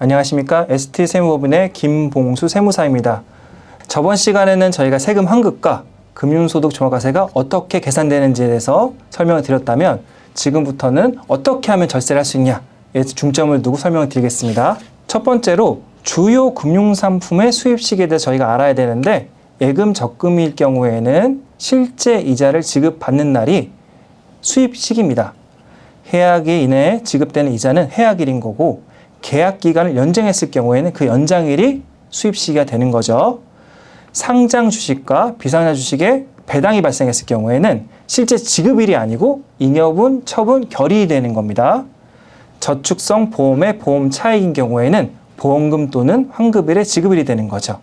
안녕하십니까. ST세무법인의 김봉수 세무사입니다. 저번 시간에는 저희가 세금 환급과 금융소득 종합과세가 어떻게 계산되는지에 대해서 설명을 드렸다면 지금부터는 어떻게 하면 절세를 할 수 있냐에 중점을 두고 설명을 드리겠습니다. 첫 번째로 주요 금융상품의 수입시기에 대해서 저희가 알아야 되는데 예금 적금일 경우에는 실제 이자를 지급받는 날이 수입시기입니다. 해약에 인해 지급되는 이자는 해약일인 거고 계약 기간을 연장했을 경우에는 그 연장일이 수입시기가 되는 거죠. 상장 주식과 비상장 주식에 배당이 발생했을 경우에는 실제 지급일이 아니고 잉여분, 처분, 결의이 되는 겁니다. 저축성 보험의 보험 차익인 경우에는 보험금 또는 환급일의 지급일이 되는 거죠.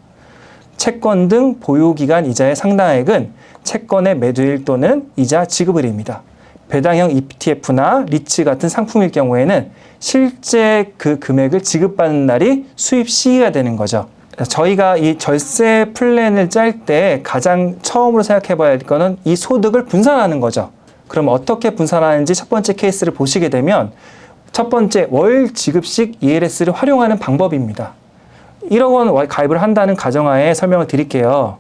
채권 등 보유기간 이자의 상당액은 채권의 매도일 또는 이자 지급일입니다. 배당형 ETF나 리츠 같은 상품일 경우에는 실제 그 금액을 지급받는 날이 수입 시기가 되는 거죠. 저희가 이 절세 플랜을 짤 때 가장 처음으로 생각해 봐야 할 거는 이 소득을 분산하는 거죠. 그럼 어떻게 분산하는지 첫 번째 케이스를 보시게 되면 첫 번째 월 지급식 ELS를 활용하는 방법입니다. 1억 원 가입을 한다는 가정하에 설명을 드릴게요.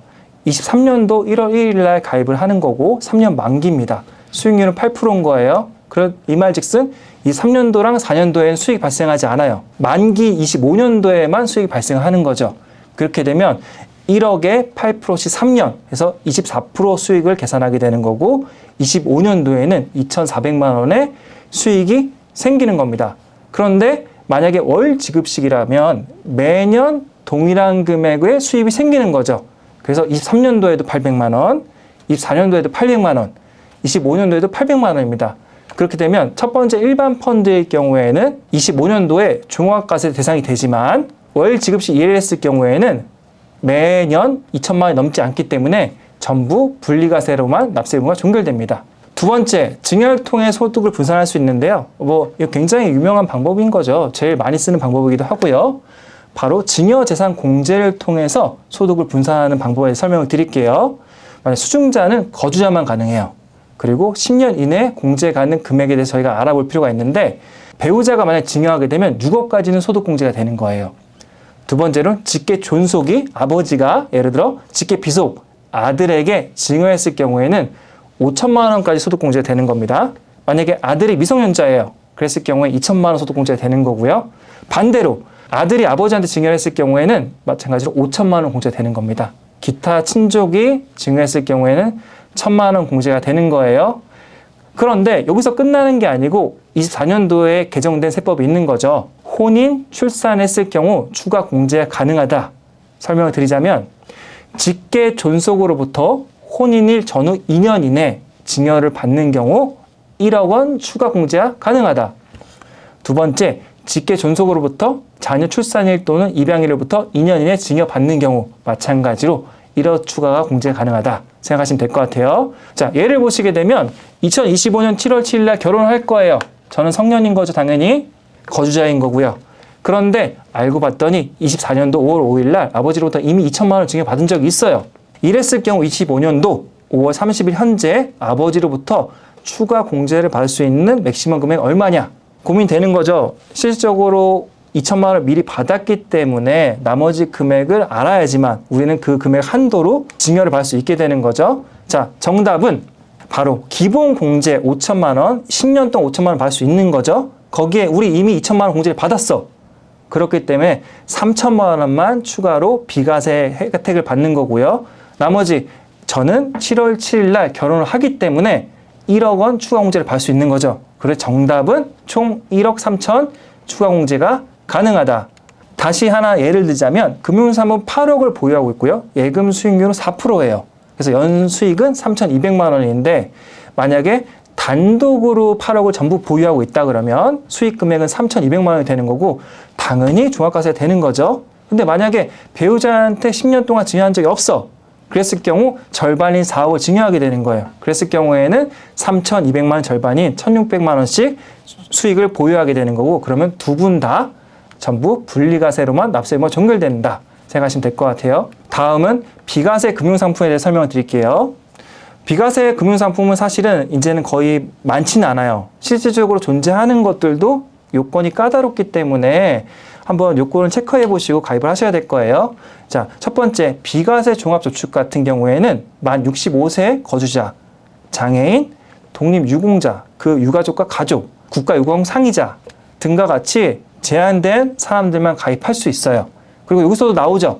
23년도 1월 1일 날 가입을 하는 거고 3년 만기입니다. 수익률은 8%인 거예요. 이 말즉슨 이 3년도랑 4년도에는 수익이 발생하지 않아요. 만기 25년도에만 수익이 발생하는 거죠. 그렇게 되면 1억에 8%씩 3년 해서 24% 수익을 계산하게 되는 거고 25년도에는 2,400만 원의 수익이 생기는 겁니다. 그런데 만약에 월 지급식이라면 매년 동일한 금액의 수입이 생기는 거죠. 그래서 23년도에도 800만 원, 24년도에도 800만 원, 25년도에도 800만 원입니다. 그렇게 되면 첫 번째 일반 펀드의 경우에는 25년도에 종합과세 대상이 되지만 월 지급식 이해를 했을 경우에는 매년 2천만 원이 넘지 않기 때문에 전부 분리과세로만 납세 의무가 종결됩니다. 두 번째, 증여를 통해 소득을 분산할 수 있는데요. 이거 굉장히 유명한 방법인 거죠. 제일 많이 쓰는 방법이기도 하고요. 바로 증여재산 공제를 통해서 소득을 분산하는 방법에 설명을 드릴게요. 만약 수증자는 거주자만 가능해요. 그리고 10년 이내에 공제 가능 금액에 대해서 저희가 알아볼 필요가 있는데 배우자가 만약 증여하게 되면 6억까지는 소득 공제가 되는 거예요. 두 번째로는 직계 존속이 아버지가 예를 들어 직계 비속 아들에게 증여했을 경우에는 5천만 원까지 소득 공제가 되는 겁니다. 만약에 아들이 미성년자예요. 그랬을 경우에 2천만 원 소득 공제가 되는 거고요. 반대로 아들이 아버지한테 증여를 했을 경우에는 마찬가지로 5천만 원 공제가 되는 겁니다. 기타 친족이 증여했을 경우에는 1,000만 원 공제가 되는 거예요. 그런데 여기서 끝나는 게 아니고 24년도에 개정된 세법이 있는 거죠. 혼인, 출산했을 경우 추가 공제가 가능하다. 설명을 드리자면 직계 존속으로부터 혼인일 전후 2년 이내 증여를 받는 경우 1억 원 추가 공제가 가능하다. 두 번째, 직계 존속으로부터 자녀 출산일 또는 입양일로부터 2년 이내 증여받는 경우 마찬가지로 1억 추가가 공제가 가능하다 생각하시면 될 것 같아요. 자, 예를 보시게 되면 2025년 7월 7일 날 결혼을 할 거예요. 저는 성년인 거죠, 당연히. 거주자인 거고요. 그런데 알고 봤더니 24년도 5월 5일 날 아버지로부터 이미 2천만 원 증여받은 적이 있어요. 이랬을 경우 25년도 5월 30일 현재 아버지로부터 추가 공제를 받을 수 있는 맥시멈 금액 얼마냐 고민되는 거죠. 실질적으로 2천만 원을 미리 받았기 때문에 나머지 금액을 알아야지만 우리는 그 금액 한도로 증여를 받을 수 있게 되는 거죠. 자, 정답은 바로 기본 공제 5천만 원, 10년 동안 5천만 원 받을 수 있는 거죠. 거기에 우리 이미 2천만 원 공제를 받았어. 그렇기 때문에 3천만 원만 추가로 비과세 혜택을 받는 거고요. 나머지 저는 7월 7일 날 결혼을 하기 때문에 1억 원 추가 공제를 받을 수 있는 거죠. 그래서 정답은 총 1억 3천 추가 공제가 가능하다. 다시 하나 예를 들자면 금융사무 8억을 보유하고 있고요. 예금 수익률은 4%예요. 그래서 연수익은 3,200만 원인데 만약에 단독으로 8억을 전부 보유하고 있다 그러면 수익 금액은 3,200만 원이 되는 거고 당연히 종합과세가 되는 거죠. 근데 만약에 배우자한테 10년 동안 증여한 적이 없어. 그랬을 경우 절반인 4억을 증여하게 되는 거예요. 그랬을 경우에는 3,200만 원 절반인 1,600만 원씩 수익을 보유하게 되는 거고 그러면 두 분 다 전부 분리과세로만 납세 의무가 종결된다 생각하시면 될 것 같아요. 다음은 비과세 금융상품에 대해 설명을 드릴게요. 비과세 금융상품은 사실은 이제는 거의 많지는 않아요. 실질적으로 존재하는 것들도 요건이 까다롭기 때문에 한번 요거는 체크해 보시고 가입을 하셔야 될 거예요. 자, 첫 번째 비과세 종합저축 같은 경우에는 만 65세 거주자, 장애인, 독립유공자, 그 유가족과 가족, 국가유공 상이자 등과 같이 제한된 사람들만 가입할 수 있어요. 그리고 여기서도 나오죠.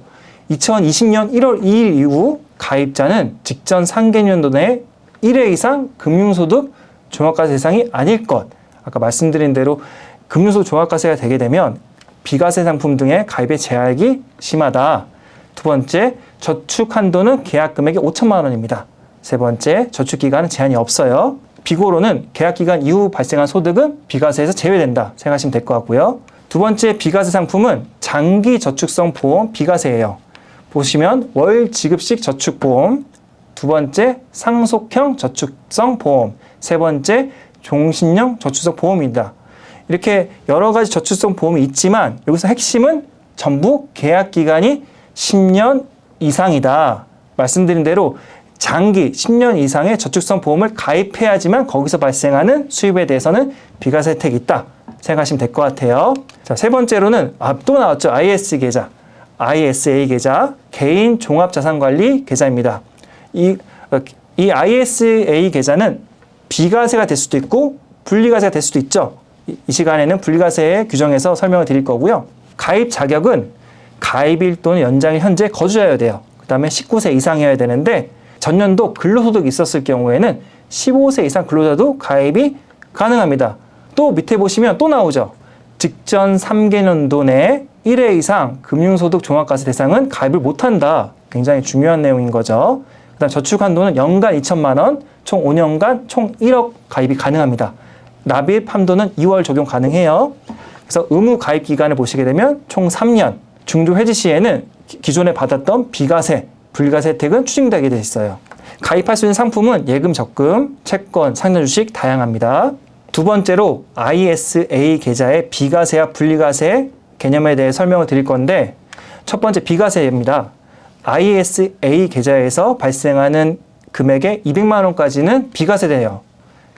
2020년 1월 2일 이후 가입자는 직전 상계년도 내 1회 이상 금융소득 종합과세 대상이 아닐 것. 아까 말씀드린 대로 금융소득 종합과세가 되게 되면 비과세 상품 등의 가입의 제약이 심하다. 두 번째, 저축 한도는 계약 금액이 5천만 원입니다. 세 번째, 저축 기간은 제한이 없어요. 비고로는 계약 기간 이후 발생한 소득은 비과세에서 제외된다 생각하시면 될 것 같고요. 두 번째 비과세 상품은 장기 저축성 보험 비과세예요. 보시면 월 지급식 저축보험, 두 번째 상속형 저축성 보험, 세 번째 종신형 저축성 보험입니다. 이렇게 여러 가지 저축성 보험이 있지만 여기서 핵심은 전부 계약 기간이 10년 이상이다. 말씀드린 대로 장기 10년 이상의 저축성 보험을 가입해야지만 거기서 발생하는 수입에 대해서는 비과세 혜택이 있다 생각하시면 될 것 같아요. 자, 세 번째로는 또 나왔죠. IS 계좌, ISA 계좌, 개인 종합자산관리 계좌입니다. 이 ISA 계좌는 비과세가 될 수도 있고 분리과세가 될 수도 있죠. 이 시간에는 분리과세 규정에서 설명을 드릴 거고요. 가입 자격은 가입일 또는 연장일 현재 거주자여야 돼요. 그 다음에 19세 이상이어야 되는데 전년도 근로소득이 있었을 경우에는 15세 이상 근로자도 가입이 가능합니다. 또 밑에 보시면 또 나오죠. 직전 3개년도 내 1회 이상 금융소득 종합과세 대상은 가입을 못한다. 굉장히 중요한 내용인 거죠. 그 다음 저축 한도는 연간 2천만 원, 총 5년간 총 1억 가입이 가능합니다. 납입 한도는 2월 적용 가능해요. 그래서 의무 가입 기간을 보시게 되면 총 3년, 중도 해지 시에는 기존에 받았던 비과세, 분리과세 혜택은 추징되게 돼 있어요. 가입할 수 있는 상품은 예금, 적금, 채권, 상여주식 다양합니다. 두 번째로 ISA 계좌의 비과세와 분리과세 개념에 대해 설명을 드릴 건데 첫 번째 비과세입니다. ISA 계좌에서 발생하는 금액의 200만 원까지는 비과세돼요.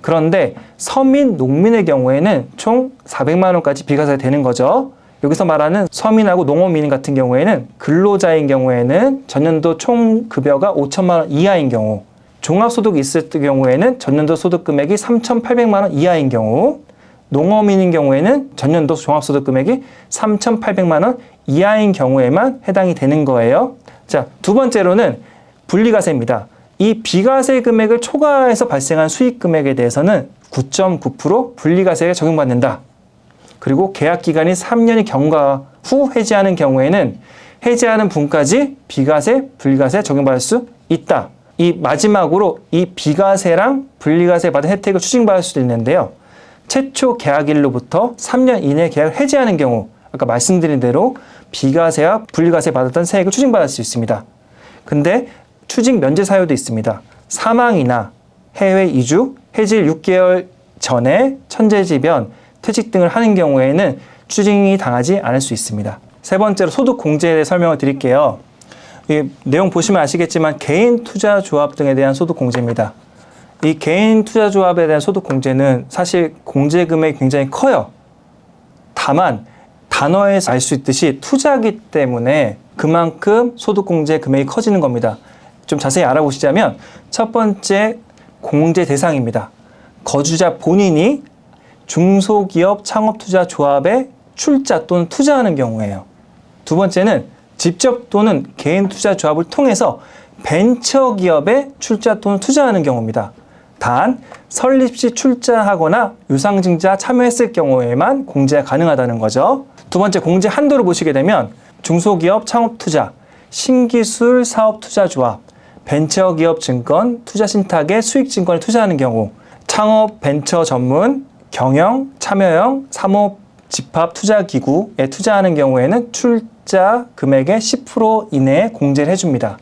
그런데 서민, 농민의 경우에는 총 400만 원까지 비과세가 되는 거죠. 여기서 말하는 서민하고 농어민 같은 경우에는 근로자인 경우에는 전년도 총 급여가 5천만 원 이하인 경우, 종합소득이 있을 경우에는 전년도 소득 금액이 3,800만 원 이하인 경우, 농어민인 경우에는 전년도 종합소득 금액이 3,800만 원 이하인 경우에만 해당이 되는 거예요. 자, 두 번째로는 분리과세입니다. 이 비과세 금액을 초과해서 발생한 수익 금액에 대해서는 9.9% 분리과세가 적용받는다. 그리고 계약 기간이 3년이 경과 후 해지하는 경우에는 해지하는 분까지 비과세, 분리과세 적용받을 수 있다. 이 마지막으로 이 비과세랑 분리과세 받은 혜택을 추징받을 수도 있는데요. 최초 계약일로부터 3년 이내 계약을 해지하는 경우 아까 말씀드린 대로 비과세와 분리과세 받았던 세액을 추징받을 수 있습니다. 근데 추징 면제 사유도 있습니다. 사망이나 해외 이주, 해지일 6개월 전에 천재지변, 퇴직 등을 하는 경우에는 추징이 당하지 않을 수 있습니다. 세 번째로 소득 공제에 대해 설명을 드릴게요. 이 내용 보시면 아시겠지만 개인 투자 조합 등에 대한 소득 공제입니다. 이 개인 투자 조합에 대한 소득 공제는 사실 공제 금액이 굉장히 커요. 다만 단어에서 알 수 있듯이 투자기 때문에 그만큼 소득 공제 금액이 커지는 겁니다. 좀 자세히 알아보시자면 첫 번째 공제 대상입니다. 거주자 본인이 중소기업 창업투자조합에 출자 또는 투자하는 경우예요. 두 번째는 직접 또는 개인 투자조합을 통해서 벤처기업에 출자 또는 투자하는 경우입니다. 단 설립 시 출자하거나 유상증자 참여했을 경우에만 공제가 가능하다는 거죠. 두 번째 공제 한도를 보시게 되면 중소기업 창업투자, 신기술 사업투자조합, 벤처기업 증권, 투자신탁에 수익증권에 투자하는 경우, 창업 벤처 전문, 경영, 참여형, 사모, 집합 투자기구에 투자하는 경우에는 출자 금액의 10% 이내에 공제를 해줍니다.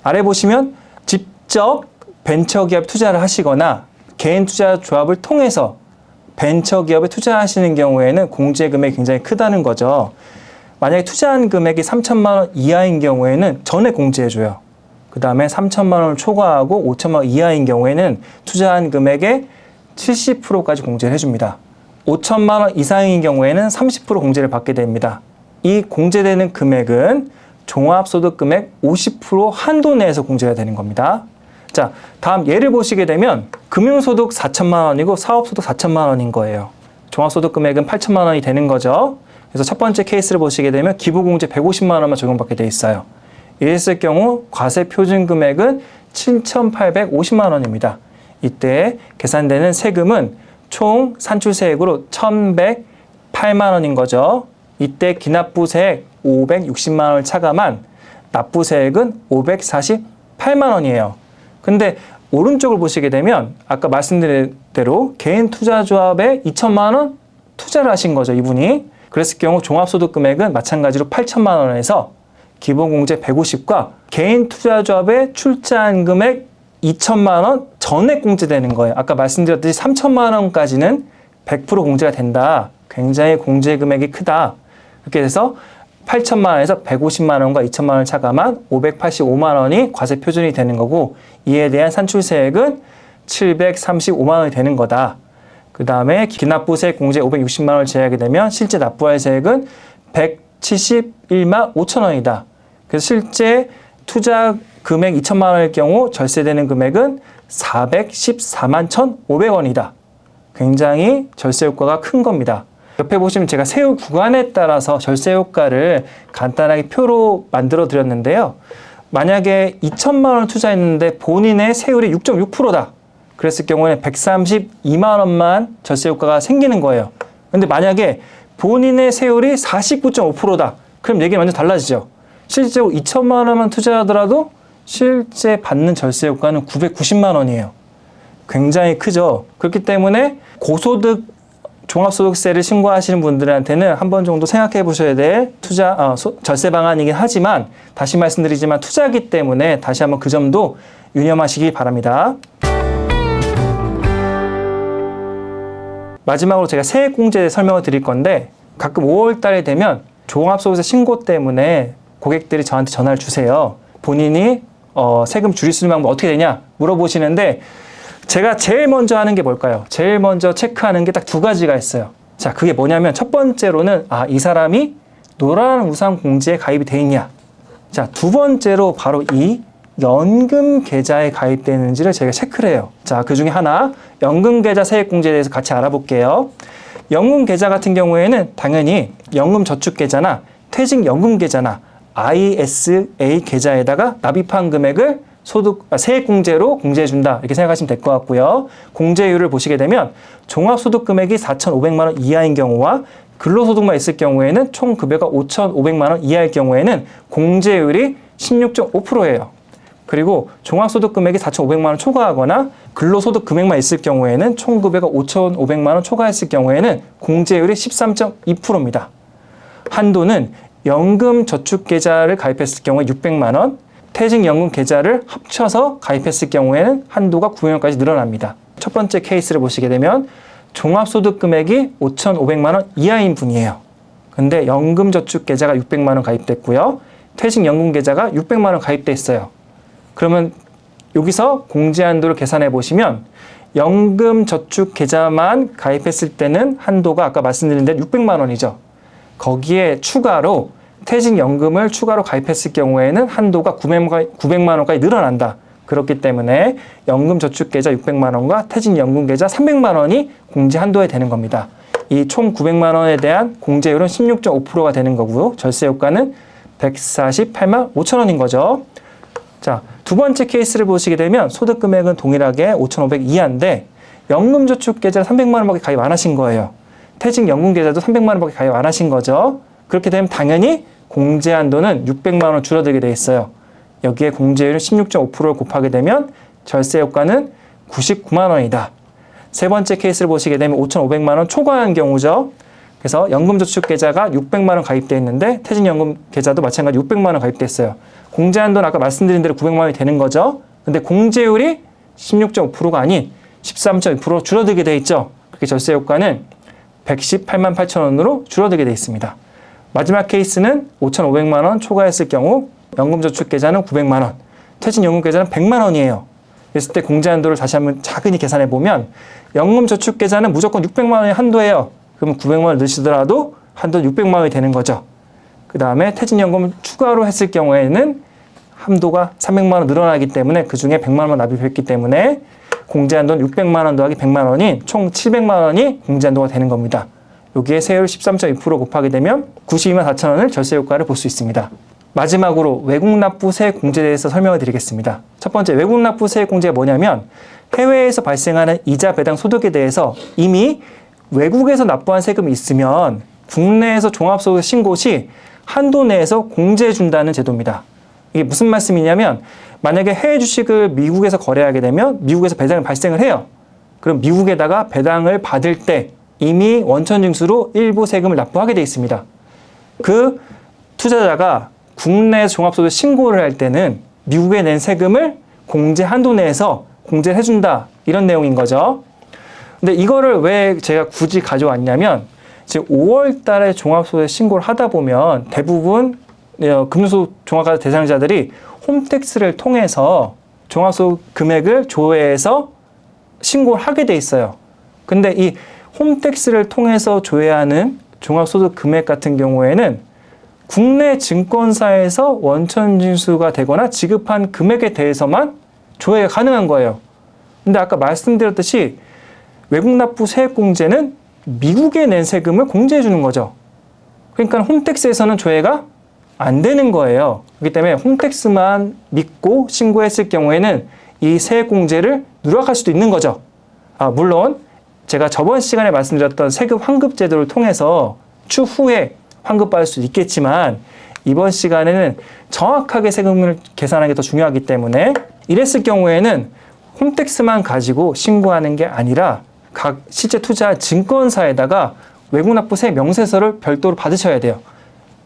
아래 보시면 직접 벤처기업에 투자를 하시거나 개인 투자조합을 통해서 벤처기업에 투자하시는 경우에는 공제 금액이 굉장히 크다는 거죠. 만약에 투자한 금액이 3천만 원 이하인 경우에는 전에 공제해줘요. 그 다음에 3천만 원을 초과하고 5천만 원 이하인 경우에는 투자한 금액의 70%까지 공제를 해줍니다. 5천만 원 이상인 경우에는 30% 공제를 받게 됩니다. 이 공제되는 금액은 종합소득 금액 50% 한도 내에서 공제가 되는 겁니다. 자, 다음 예를 보시게 되면 금융소득 4천만 원이고 사업소득 4천만 원인 거예요. 종합소득 금액은 8천만 원이 되는 거죠. 그래서 첫 번째 케이스를 보시게 되면 기부공제 150만 원만 적용받게 돼 있어요. 이랬을 경우 과세 표준 금액은 7,850만 원입니다. 이때 계산되는 세금은 총 산출세액으로 1,108만 원인 거죠. 이때 기납부세액 560만 원을 차감한 납부세액은 548만 원이에요. 근데 오른쪽을 보시게 되면 아까 말씀드린 대로 개인 투자조합에 2천만 원 투자를 하신 거죠, 이분이. 그랬을 경우 종합소득 금액은 마찬가지로 8천만 원에서 기본공제 150과 개인 투자조합에 출자한 금액 2천만 원 전액 공제되는 거예요. 아까 말씀드렸듯이 3천만 원까지는 100% 공제가 된다. 굉장히 공제 금액이 크다. 그렇게 돼서 8천만 원에서 150만 원과 2천만 원을 차감한 585만 원이 과세 표준이 되는 거고, 이에 대한 산출세액은 735만 원이 되는 거다. 그 다음에 기납부세액 공제 560만 원을 제외하게 되면 실제 납부할 세액은 171만 5천 원이다. 그래서 실제 투자 금액 2천만 원일 경우 절세되는 금액은 414만 1,500원이다. 굉장히 절세 효과가 큰 겁니다. 옆에 보시면 제가 세후 구간에 따라서 절세 효과를 간단하게 표로 만들어 드렸는데요. 만약에 2천만 원 투자했는데 본인의 세율이 6.6%다. 그랬을 경우에는 132만 원만 절세 효과가 생기는 거예요. 근데 만약에 본인의 세율이 49.5%다. 그럼 얘기는 완전 달라지죠. 실제로 2천만 원만 투자하더라도 실제 받는 절세 효과는 990만 원이에요. 굉장히 크죠. 그렇기 때문에 고소득 종합소득세를 신고하시는 분들한테는 한 번 정도 생각해 보셔야 될 절세 방안이긴 하지만, 다시 말씀드리지만 투자이기 때문에 다시 한번 그 점도 유념하시기 바랍니다. 마지막으로 제가 세액공제에 설명을 드릴 건데, 가끔 5월 달에 되면 종합소득세 신고 때문에 고객들이 저한테 전화를 주세요. 본인이 세금 줄일 수 있는 방법 어떻게 되냐 물어보시는데, 제가 제일 먼저 하는 게 뭘까요? 제일 먼저 체크하는 게 딱 두 가지가 있어요. 자, 그게 뭐냐면 첫 번째로는 이 사람이 노란 우산 공제에 가입이 돼 있냐. 자, 두 번째로 바로 이 연금 계좌에 가입되는지를 제가 체크를 해요. 자, 그 중에 하나 연금 계좌 세액 공제에 대해서 같이 알아볼게요. 연금 계좌 같은 경우에는 당연히 연금 저축 계좌나 퇴직 연금 계좌나 ISA 계좌에다가 납입한 금액을 세액공제로 공제해준다. 이렇게 생각하시면 될 것 같고요. 공제율을 보시게 되면 종합소득 금액이 4,500만 원 이하인 경우와 근로소득만 있을 경우에는 총 급여가 5,500만 원 이하일 경우에는 공제율이 16.5%예요. 그리고 종합소득 금액이 4,500만 원 초과하거나 근로소득 금액만 있을 경우에는 총 급여가 5,500만 원 초과했을 경우에는 공제율이 13.2%입니다. 한도는 연금 저축 계좌를 가입했을 경우에 600만 원, 퇴직연금 계좌를 합쳐서 가입했을 경우에는 한도가 900원까지 늘어납니다. 첫 번째 케이스를 보시게 되면 종합소득 금액이 5,500만 원 이하인 분이에요. 근데 연금저축 계좌가 600만 원 가입됐고요. 퇴직연금 계좌가 600만 원 가입돼 있어요. 그러면 여기서 공제 한도를 계산해 보시면 연금저축 계좌만 가입했을 때는 한도가 아까 말씀드린 대로 600만 원이죠. 거기에 추가로 퇴직연금을 추가로 가입했을 경우에는 한도가 900만 원까지 늘어난다. 그렇기 때문에 연금저축계좌 600만 원과 퇴직연금 계좌 300만 원이 공제 한도에 되는 겁니다. 이 총 900만 원에 대한 공제율은 16.5%가 되는 거고요. 절세 효과는 148만 5천 원인 거죠. 자, 두 번째 케이스를 보시게 되면 소득 금액은 동일하게 5,500 이하인데 연금저축계좌 300만 원밖에 가입 안 하신 거예요. 퇴직연금 계좌도 300만 원밖에 가입 안 하신 거죠. 그렇게 되면 당연히 공제 한도는 600만 원 줄어들게 돼 있어요. 여기에 공제율은 16.5%를 곱하게 되면 절세 효과는 99만 원이다. 세 번째 케이스를 보시게 되면 5,500만 원 초과한 경우죠. 그래서 연금저축 계좌가 600만 원 가입돼 있는데 퇴직연금 계좌도 마찬가지 600만 원 가입돼 있어요. 공제 한도는 아까 말씀드린 대로 900만 원이 되는 거죠. 근데 공제율이 16.5%가 아닌 13.2% 줄어들게 돼 있죠. 그렇게 절세 효과는 118만 8천 원으로 줄어들게 돼 있습니다. 마지막 케이스는 5,500만 원 초과했을 경우 연금저축 계좌는 900만 원, 퇴직연금 계좌는 100만 원이에요. 그랬을 때 공제 한도를 다시 한번 차근히 계산해 보면 연금저축 계좌는 무조건 600만 원의 한도예요. 그러면 900만 원 넣으시더라도 한도는 600만 원이 되는 거죠. 그 다음에 퇴직연금 추가로 했을 경우에는 한도가 300만 원 늘어나기 때문에 그 중에 100만 원 납입했기 때문에 공제한도는 600만 원 더하기 100만 원인 총 700만 원이 공제한도가 되는 겁니다. 여기에 세율 13.2% 곱하게 되면 92만 4천 원을 절세 효과를 볼 수 있습니다. 마지막으로 외국납부세 공제에 대해서 설명을 드리겠습니다. 첫 번째, 외국납부세 공제가 뭐냐면 해외에서 발생하는 이자 배당 소득에 대해서 이미 외국에서 납부한 세금이 있으면 국내에서 종합소득 신고 시 한도 내에서 공제해 준다는 제도입니다. 이게 무슨 말씀이냐면 만약에 해외 주식을 미국에서 거래하게 되면 미국에서 배당이 발생을 해요. 그럼 미국에다가 배당을 받을 때 이미 원천징수로 일부 세금을 납부하게 돼 있습니다. 그 투자자가 국내에서 종합소득 신고를 할 때는 미국에 낸 세금을 공제 한도 내에서 공제를 해준다, 이런 내용인 거죠. 근데 이거를 왜 제가 굳이 가져왔냐면 지금 5월 달에 종합소득 신고를 하다 보면 대부분 금융소득 종합과세 대상자들이 홈택스를 통해서 종합소득 금액을 조회해서 신고를 하게 돼 있어요. 근데 이 홈택스를 통해서 조회하는 종합소득 금액 같은 경우에는 국내 증권사에서 원천징수가 되거나 지급한 금액에 대해서만 조회가 가능한 거예요. 근데 아까 말씀드렸듯이 외국납부 세액공제는 미국에 낸 세금을 공제해 주는 거죠. 그러니까 홈택스에서는 조회가 안 되는 거예요. 그렇기 때문에 홈택스만 믿고 신고했을 경우에는 이 세액공제를 누락할 수도 있는 거죠. 물론 제가 저번 시간에 말씀드렸던 세금 환급 제도를 통해서 추후에 환급받을 수도 있겠지만 이번 시간에는 정확하게 세금을 계산하는 게 더 중요하기 때문에 이랬을 경우에는 홈택스만 가지고 신고하는 게 아니라 각 실제 투자 증권사에다가 외국납부세 명세서를 별도로 받으셔야 돼요.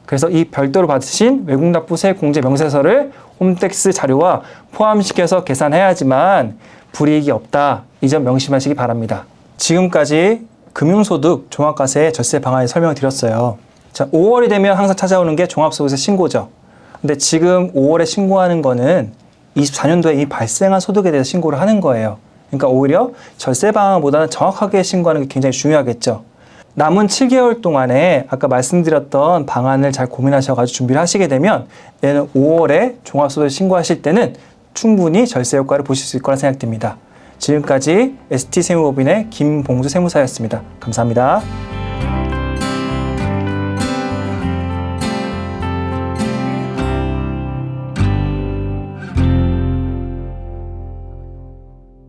그래서 이 별도로 받으신 외국납부세 공제 명세서를 홈택스 자료와 포함시켜서 계산해야지만 불이익이 없다. 이 점 명심하시기 바랍니다. 지금까지 금융소득 종합과세 절세 방안을 설명을 드렸어요. 자, 5월이 되면 항상 찾아오는 게 종합소득세 신고죠. 근데 지금 5월에 신고하는 거는 24년도에 이미 발생한 소득에 대해서 신고를 하는 거예요. 그러니까 오히려 절세 방안보다는 정확하게 신고하는 게 굉장히 중요하겠죠. 남은 7개월 동안에 아까 말씀드렸던 방안을 잘 고민하셔가지고 준비를 하시게 되면 내년 5월에 종합소득 신고하실 때는 충분히 절세 효과를 보실 수 있을 거라 생각됩니다. 지금까지 ST세무법인의 김봉수 세무사였습니다. 감사합니다.